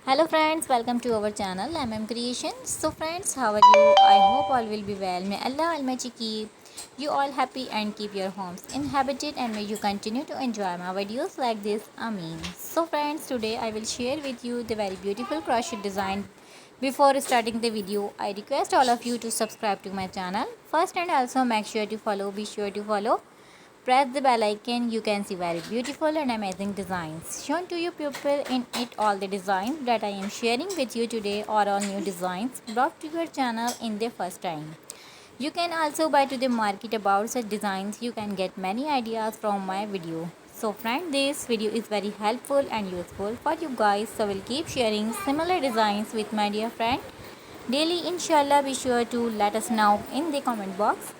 Hello friends, welcome to our channel Creations. So friends, how are you? I hope all will be well. May Allah Almighty keep you all happy and keep your homes inhabited, and may you continue to enjoy my videos like this. Ameen. So friends, today I will share with you the very beautiful crochet design. Before starting the video, I request all of you to subscribe to my channel first, and also be sure to follow. Press the bell icon. You can see very beautiful and amazing designs shown to you people in it. All the designs that I am sharing with you today are all new designs brought to your channel in the first time. You can also buy to the market about such designs. You can get many ideas from my video. So friend, this video is very helpful and useful for you guys. So we'll keep sharing similar designs with my dear friend daily. Inshallah, be sure to let us know in the comment box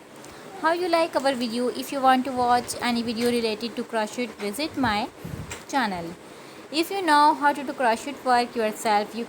how you like our video. If you want to watch any video related to crochet, visit my channel. If you know how to do crochet work yourself, you